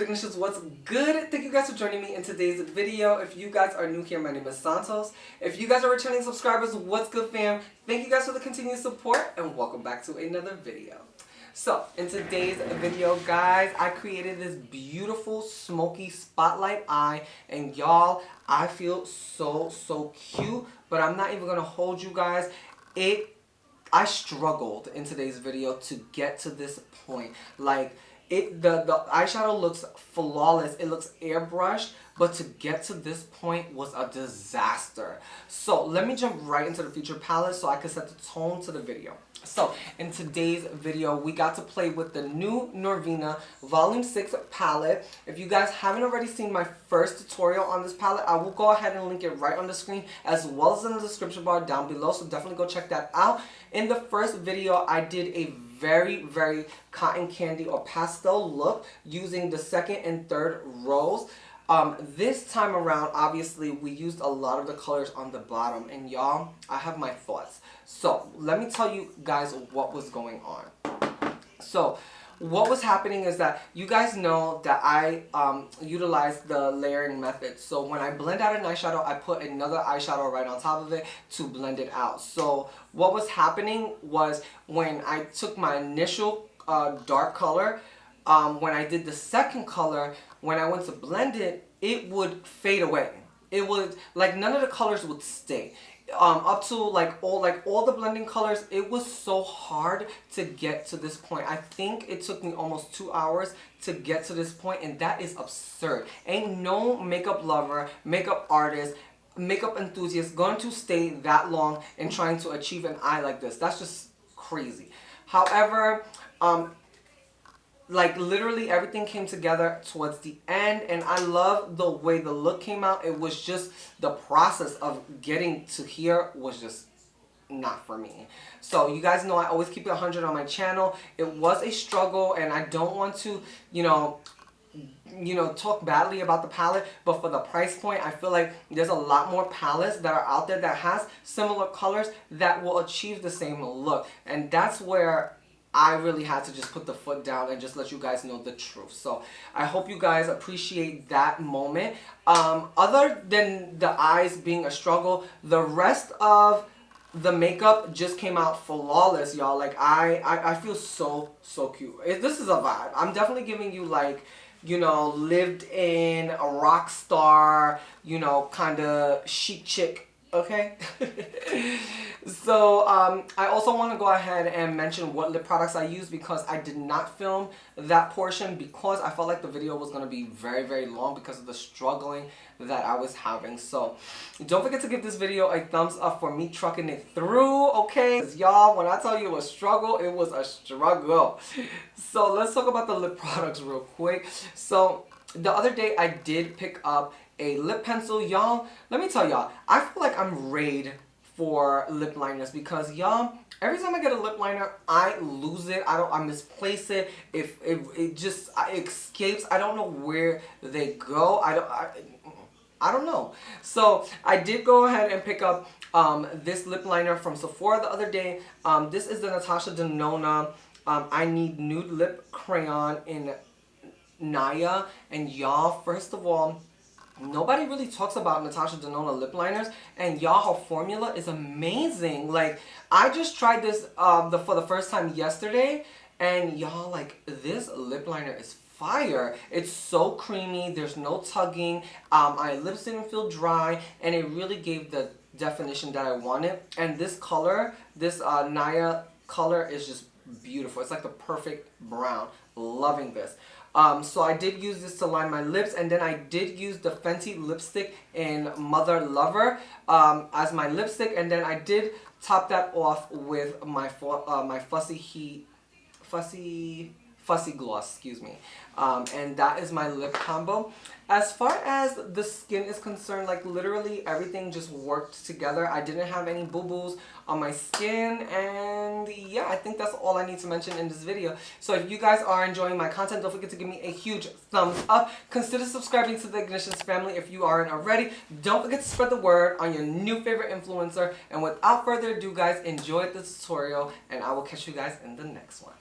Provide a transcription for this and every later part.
good ignitions, what's good? Thank you guys for joining me in today's video. If you guys are new here, my name is Santos. If you guys are returning subscribers, what's good, fam? Thank you guys for the continued support and welcome back to another video. So in today's video, guys, I created this beautiful smoky spotlight eye, and y'all, I feel so cute, but I'm not even gonna hold you guys. I struggled in today's video to get to this point. Like, the eyeshadow looks flawless. It looks airbrushed, but to get to this point was a disaster. So let me jump right into the featured palette so I can set the tone to the video. So in today's video, we got to play with the new Norvina Volume 6 palette. If you guys haven't already seen my first tutorial on this palette, I will go ahead and link it right on the screen as well as in the description bar down below. So definitely go check that out. In the first video, I did a very cotton candy or pastel look using the second and third rows. This time around, obviously, we used a lot of the colors on the bottom, and y'all, I have my thoughts. So let me tell you guys what was going on. So what was happening is that you guys know that I utilized the layering method. So when I blend out an eyeshadow, I put another eyeshadow right on top of it to blend it out. So what was happening was when I took my initial dark color, when I did the second color, when I went to blend it, it would fade away. It would, like, none of the colors would stay. Up to all the blending colors, it was so hard to get to this point. I think it took me almost 2 hours to get to this point, and that is absurd. Ain't no makeup lover, makeup artist, makeup enthusiast going to stay that long in trying to achieve an eye like this. That's just crazy. However, like, literally everything came together towards the end, and I love the way the look came out. It was just the process of getting to here was just not for me. So you guys know I always keep it 100 on my channel. It was a struggle, and I don't want to, you know, talk badly about the palette, but for the price point, I feel like there's a lot more palettes that are out there that has similar colors that will achieve the same look, and that's where I really had to just put the foot down and just let you guys know the truth. So I hope you guys appreciate that moment. Other than the eyes being a struggle, the rest of the makeup just came out flawless, y'all. Like, I feel so cute. This is a vibe. I'm definitely giving you, like, you know, lived in a rock star, you know, kind of chic chick. Okay. So I also want to go ahead and mention what lip products I use, because I did not film that portion because I felt like the video was going to be very long because of the struggling that I was having. So don't forget to give this video a thumbs up for me trucking it through, okay? Y'all, when I tell you it was struggle, it was a struggle. So let's talk about the lip products real quick. So the other day I did pick up a lip pencil. Y'all, let me tell y'all, I feel like I'm raid for lip liners, because y'all, every time I get a lip liner, I lose it. I misplace it. If it just escapes, I don't know where they go. I don't know. So I did go ahead and pick up this lip liner from Sephora the other day. This is the Natasha Denona I Need Nude Lip Crayon in Naya. And y'all, first of all, nobody really talks about Natasha Denona lip liners, and y'all, her formula is amazing. Like, I just tried this for the first time yesterday, and y'all, like, this lip liner is fire. It's so creamy. There's no tugging. My lips didn't feel dry, and it really gave the definition that I wanted. And this color, this Naya color, is just beautiful. It's like the perfect brown. Loving this. So I did use this to line my lips, and then I did use the Fenty lipstick in Mother Lover as my lipstick, and then I did top that off with my fussy gloss, excuse me. And that is my lip combo. As far as the skin is concerned, like, literally everything just worked together. I didn't have any boo-boos on my skin, and yeah, I think that's all I need to mention in this video. So if you guys are enjoying my content, don't forget to give me a huge thumbs up. Consider subscribing to the Ignitions family if you aren't already. Don't forget to spread the word on your new favorite influencer. And without further ado, guys, enjoy the tutorial, and I will catch you guys in the next one.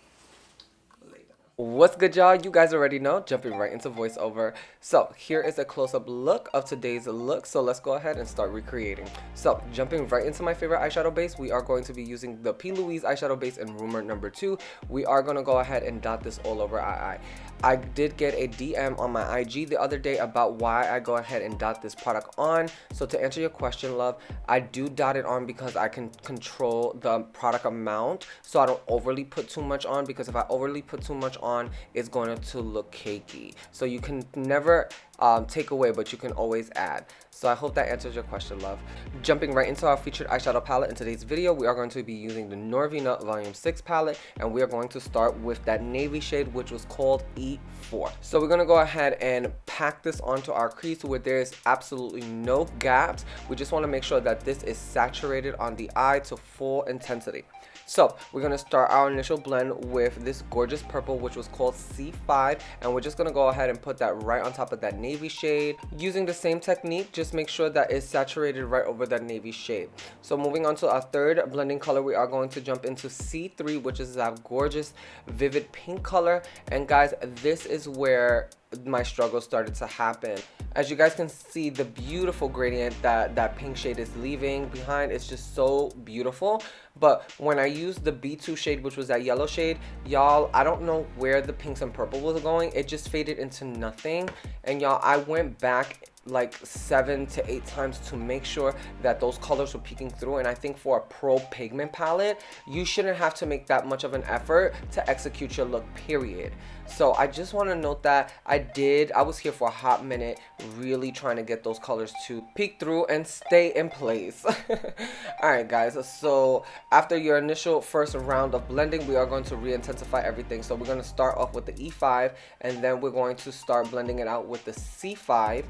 Later. What's good, y'all? You guys already know, jumping right into voiceover. So here is a close-up look of today's look. So let's go ahead and start recreating. So jumping right into my favorite eyeshadow base, we are going to be using the P. Louise eyeshadow base in Rumor number 2. We are going to go ahead and dot this all over our eye. I did get a DM on my IG the other day about why I go ahead and dot this product on. So to answer your question, love, I do dot it on because I can control the product amount, so I don't overly put too much on, because if I overly put too much on, it's going to look cakey. So you can never take away, but you can always add. So I hope that answers your question, love. Jumping right into our featured eyeshadow palette in today's video, we are going to be using the Norvina Volume 6 palette, and we are going to start with that navy shade, which was called E4. So we're going to go ahead and pack this onto our crease where there is absolutely no gaps. We just want to make sure that this is saturated on the eye to full intensity. So we're going to start our initial blend with this gorgeous purple, which was called C5, and we're just going to go ahead and put that right on top of that navy shade. Using the same technique, just make sure that it's saturated right over that navy shade. So moving on to our third blending color, we are going to jump into C3, which is that gorgeous vivid pink color. And guys, this is where my struggle started to happen. As you guys can see, the beautiful gradient that pink shade is leaving behind is just so beautiful. But when I used the B2 shade, which was that yellow shade, y'all, I don't know where the pinks and purple was going. It just faded into nothing. And y'all, I went back like 7 to 8 times to make sure that those colors were peeking through. And I think for a pro pigment palette, you shouldn't have to make that much of an effort to execute your look, period. So I just want to note that I was here for a hot minute, really trying to get those colors to peek through and stay in place. Alright guys, so after your initial first round of blending, we are going to re-intensify everything. So we're going to start off with the E5, and then we're going to start blending it out with the C5.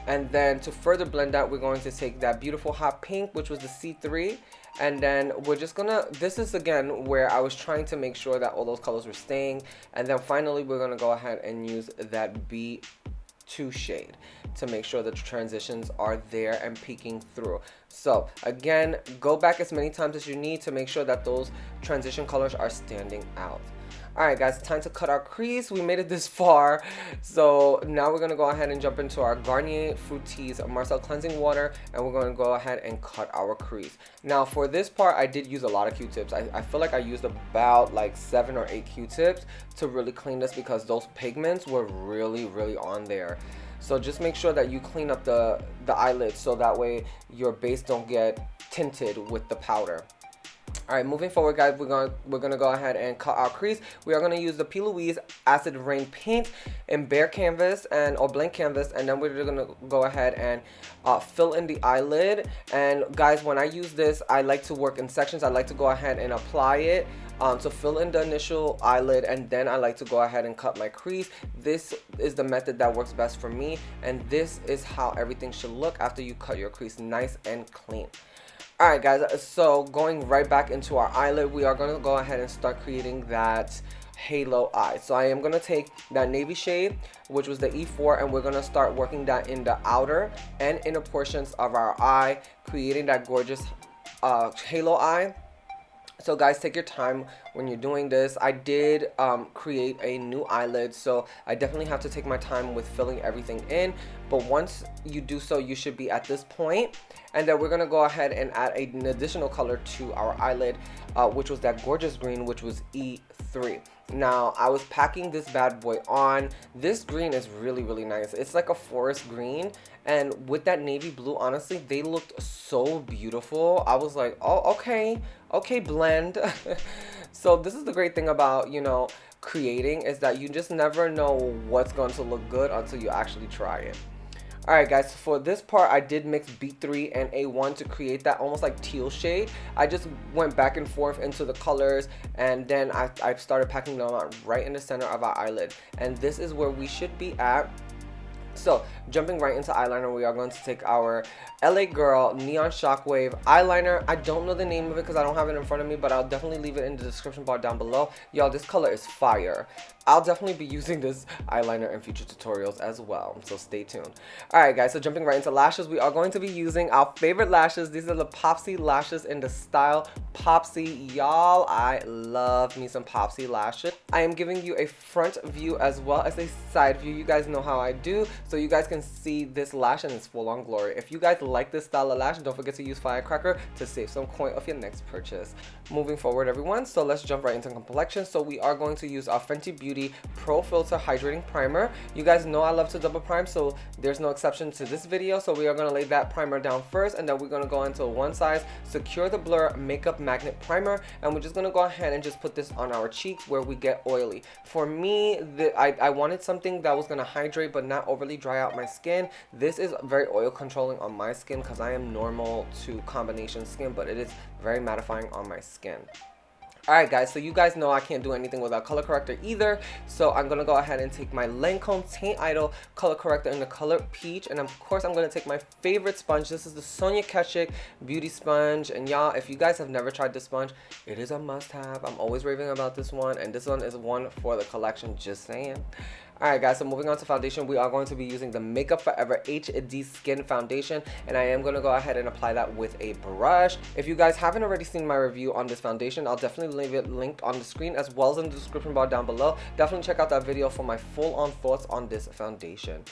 And then to further blend out, we're going to take that beautiful hot pink, which was the C3, and then we're just gonna, this is again where I was trying to make sure that all those colors were staying. And then finally we're gonna go ahead and use that B2 shade to make sure the transitions are there and peeking through. So again, go back as many times as you need to make sure that those transition colors are standing out. Alright guys, time to cut our crease. We made it this far. So now we're going to go ahead and jump into our Garnier Fructis Marcel Cleansing Water, and we're going to go ahead and cut our crease. Now for this part, I did use a lot of Q-tips. I feel like I used about like 7 or 8 Q-tips to really clean this, because those pigments were really on there. So just make sure that you clean up the eyelids so that way your base don't get tinted with the powder. Alright, moving forward guys, we're gonna go ahead and cut our crease. We are gonna use the P. Louise Acid Rain paint in bare canvas or blank canvas, and then we're gonna go ahead and fill in the eyelid. And guys, when I use this, I like to work in sections. I like to go ahead and apply it to fill in the initial eyelid, and then I like to go ahead and cut my crease. This is the method that works best for me, and this is how everything should look after you cut your crease nice and clean. Alright guys, so going right back into our eyelid, we are going to go ahead and start creating that halo eye. So I am going to take that navy shade, which was the E4, and we're going to start working that in the outer and inner portions of our eye, creating that gorgeous halo eye. So guys, take your time when you're doing this. I did create a new eyelid, so I definitely have to take my time with filling everything in. But once you do so, you should be at this point. And then we're going to go ahead and add an additional color to our eyelid, which was that gorgeous green, which was E3. Now, I was packing this bad boy on. This green is really nice. It's like a forest green. And with that navy blue, honestly, they looked so beautiful. I was like, oh, okay, blend. So this is the great thing about, you know, creating, is that you just never know what's going to look good until you actually try it. Alright guys, for this part I did mix B3 and A1 to create that almost like teal shade. I just went back and forth into the colors, and then I started packing them out right in the center of our eyelid. And this is where we should be at So, jumping right into eyeliner, we are going to take our LA Girl Neon Shockwave eyeliner. I don't know the name of it because I don't have it in front of me, but I'll definitely leave it in the description bar down below. Y'all, this color is fire. I'll definitely be using this eyeliner in future tutorials as well, so stay tuned. Alright guys, so jumping right into lashes, we are going to be using our favorite lashes. These are the Popsy lashes in the style Popsy. Y'all, I love me some Popsy lashes. I am giving you a front view as well as a side view. You guys know how I do, so you guys can see this lash in its full-on glory. If you guys like this style of lash, don't forget to use Firecracker to save some coin off your next purchase. Moving forward, everyone, so let's jump right into complexion. So we are going to use our Fenty Beauty Pro Filter Hydrating Primer. You guys know I love to double prime, so there's no exception to this video. So we are going to lay that primer down first, and then we're going to go into one size Secure the Blur Makeup Magnet Primer, and we're just going to go ahead and just put this on our cheeks where we get oily. For me, I wanted something that was going to hydrate but not overly dry out my skin. This is very oil controlling on my skin because I am normal to combination skin, but it is very mattifying on my skin. Alright guys, so you guys know I can't do anything without color corrector either, so I'm going to go ahead and take my Lancôme Teint Idol color corrector in the color Peach, and of course I'm going to take my favorite sponge. This is the Sonia Kashuk Beauty Sponge, and y'all, if you guys have never tried this sponge, it is a must-have. I'm always raving about this one, and this one is one for the collection, just saying. Alright guys, so moving on to foundation, we are going to be using the Makeup Forever HD Skin Foundation, and I am going to go ahead and apply that with a brush. If you guys haven't already seen my review on this foundation, I'll definitely leave it linked on the screen as well as in the description bar down below. Definitely check out that video for my full-on thoughts on this foundation.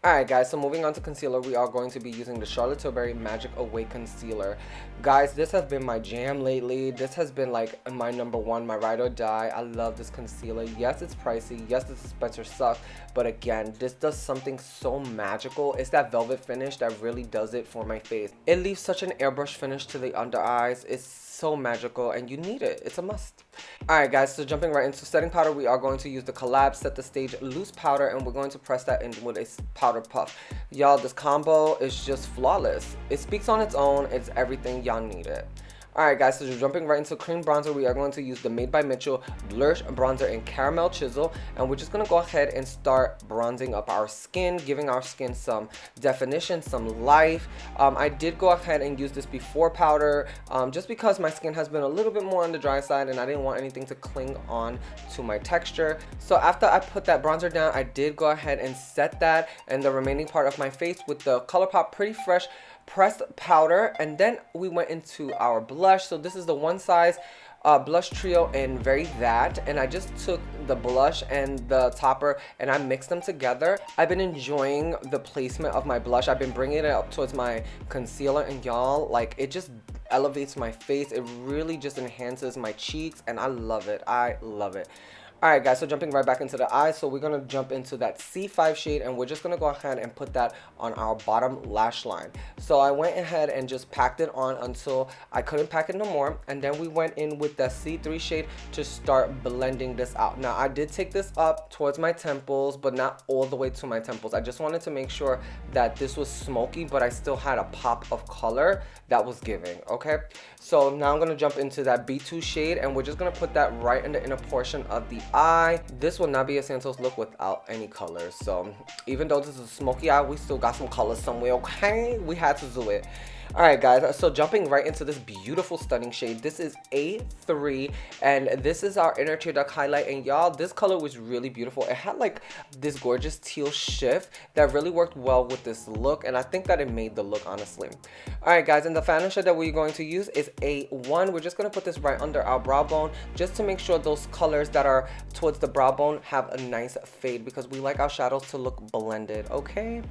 Alright guys, so moving on to concealer, we are going to be using the Charlotte Tilbury Magic Away Concealer. Guys, this has been my jam lately. This has been like my number one, my ride or die. I love this concealer. Yes, it's pricey. Yes, the dispenser sucks. But again, this does something so magical. It's that velvet finish that really does it for my face. It leaves such an airbrush finish to the under eyes. It's so magical and you need it. It's a must. Alright guys, so jumping right into setting powder, we are going to use the Collab Set the Stage Loose Powder, and we're going to press that in with a powder puff. Y'all, this combo is just flawless. It speaks on its own. It's everything. Y'all need it. Alright guys, so jumping right into cream bronzer, we are going to use the Made by Mitchell Blush Bronzer in Caramel Chisel, and we're just going to go ahead and start bronzing up our skin, giving our skin some definition, some life. I did go ahead and use this before powder, just because my skin has been a little bit more on the dry side and I didn't want anything to cling on to my texture. So after I put that bronzer down, I did go ahead and set that and the remaining part of my face with the Colourpop Pretty Fresh pressed powder, and then we went into our blush. So this is the One Size blush trio in Very That, and I just took the blush and the topper and I mixed them together. I've been enjoying the placement of my blush. I've been bringing it up towards my concealer, and y'all, like, it just elevates my face. It really just enhances my cheeks, and I love it. I love it. Alright guys, so jumping right back into the eyes, so we're going to jump into that C5 shade, and we're just going to go ahead and put that on our bottom lash line. So I went ahead and just packed it on until I couldn't pack it no more, and then we went in with that C3 shade to start blending this out. Now I did take this up towards my temples, but not all the way to my temples. I just wanted to make sure that this was smoky, but I still had a pop of color that was giving, okay? So now I'm going to jump into that B2 shade, and we're just going to put that right in the inner portion of the eye. This will not be a Santos look without any colors. So even though this is a smoky eye, we still got some colors somewhere, okay? We had to do it. Alright guys, so jumping right into this beautiful stunning shade. This is A3, and this is our inner tear duct highlight, and y'all, this color was really beautiful. It had like this gorgeous teal shift that really worked well with this look, and I think that it made the look, honestly. Alright guys, and the foundation that we're going to use is A1. We're just going to put this right under our brow bone just to make sure those colors that are towards the brow bone have a nice fade, because we like our shadows to look blended, okay?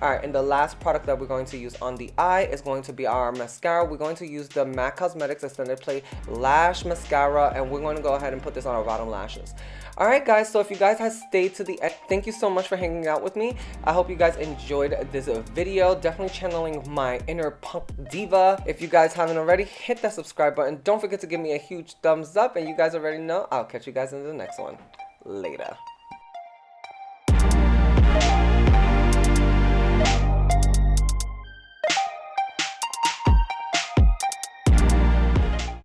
Alright, and the last product that we're going to use on the eye is going to be our mascara. We're going to use the MAC Cosmetics Extended Play Lash Mascara, and we're going to go ahead and put this on our bottom lashes. Alright guys, so if you guys have stayed to the end, thank you so much for hanging out with me. I hope you guys enjoyed this video. Definitely channeling my inner punk diva. If you guys haven't already, hit that subscribe button. Don't forget to give me a huge thumbs up, and you guys already know I'll catch you guys in the next one. Later.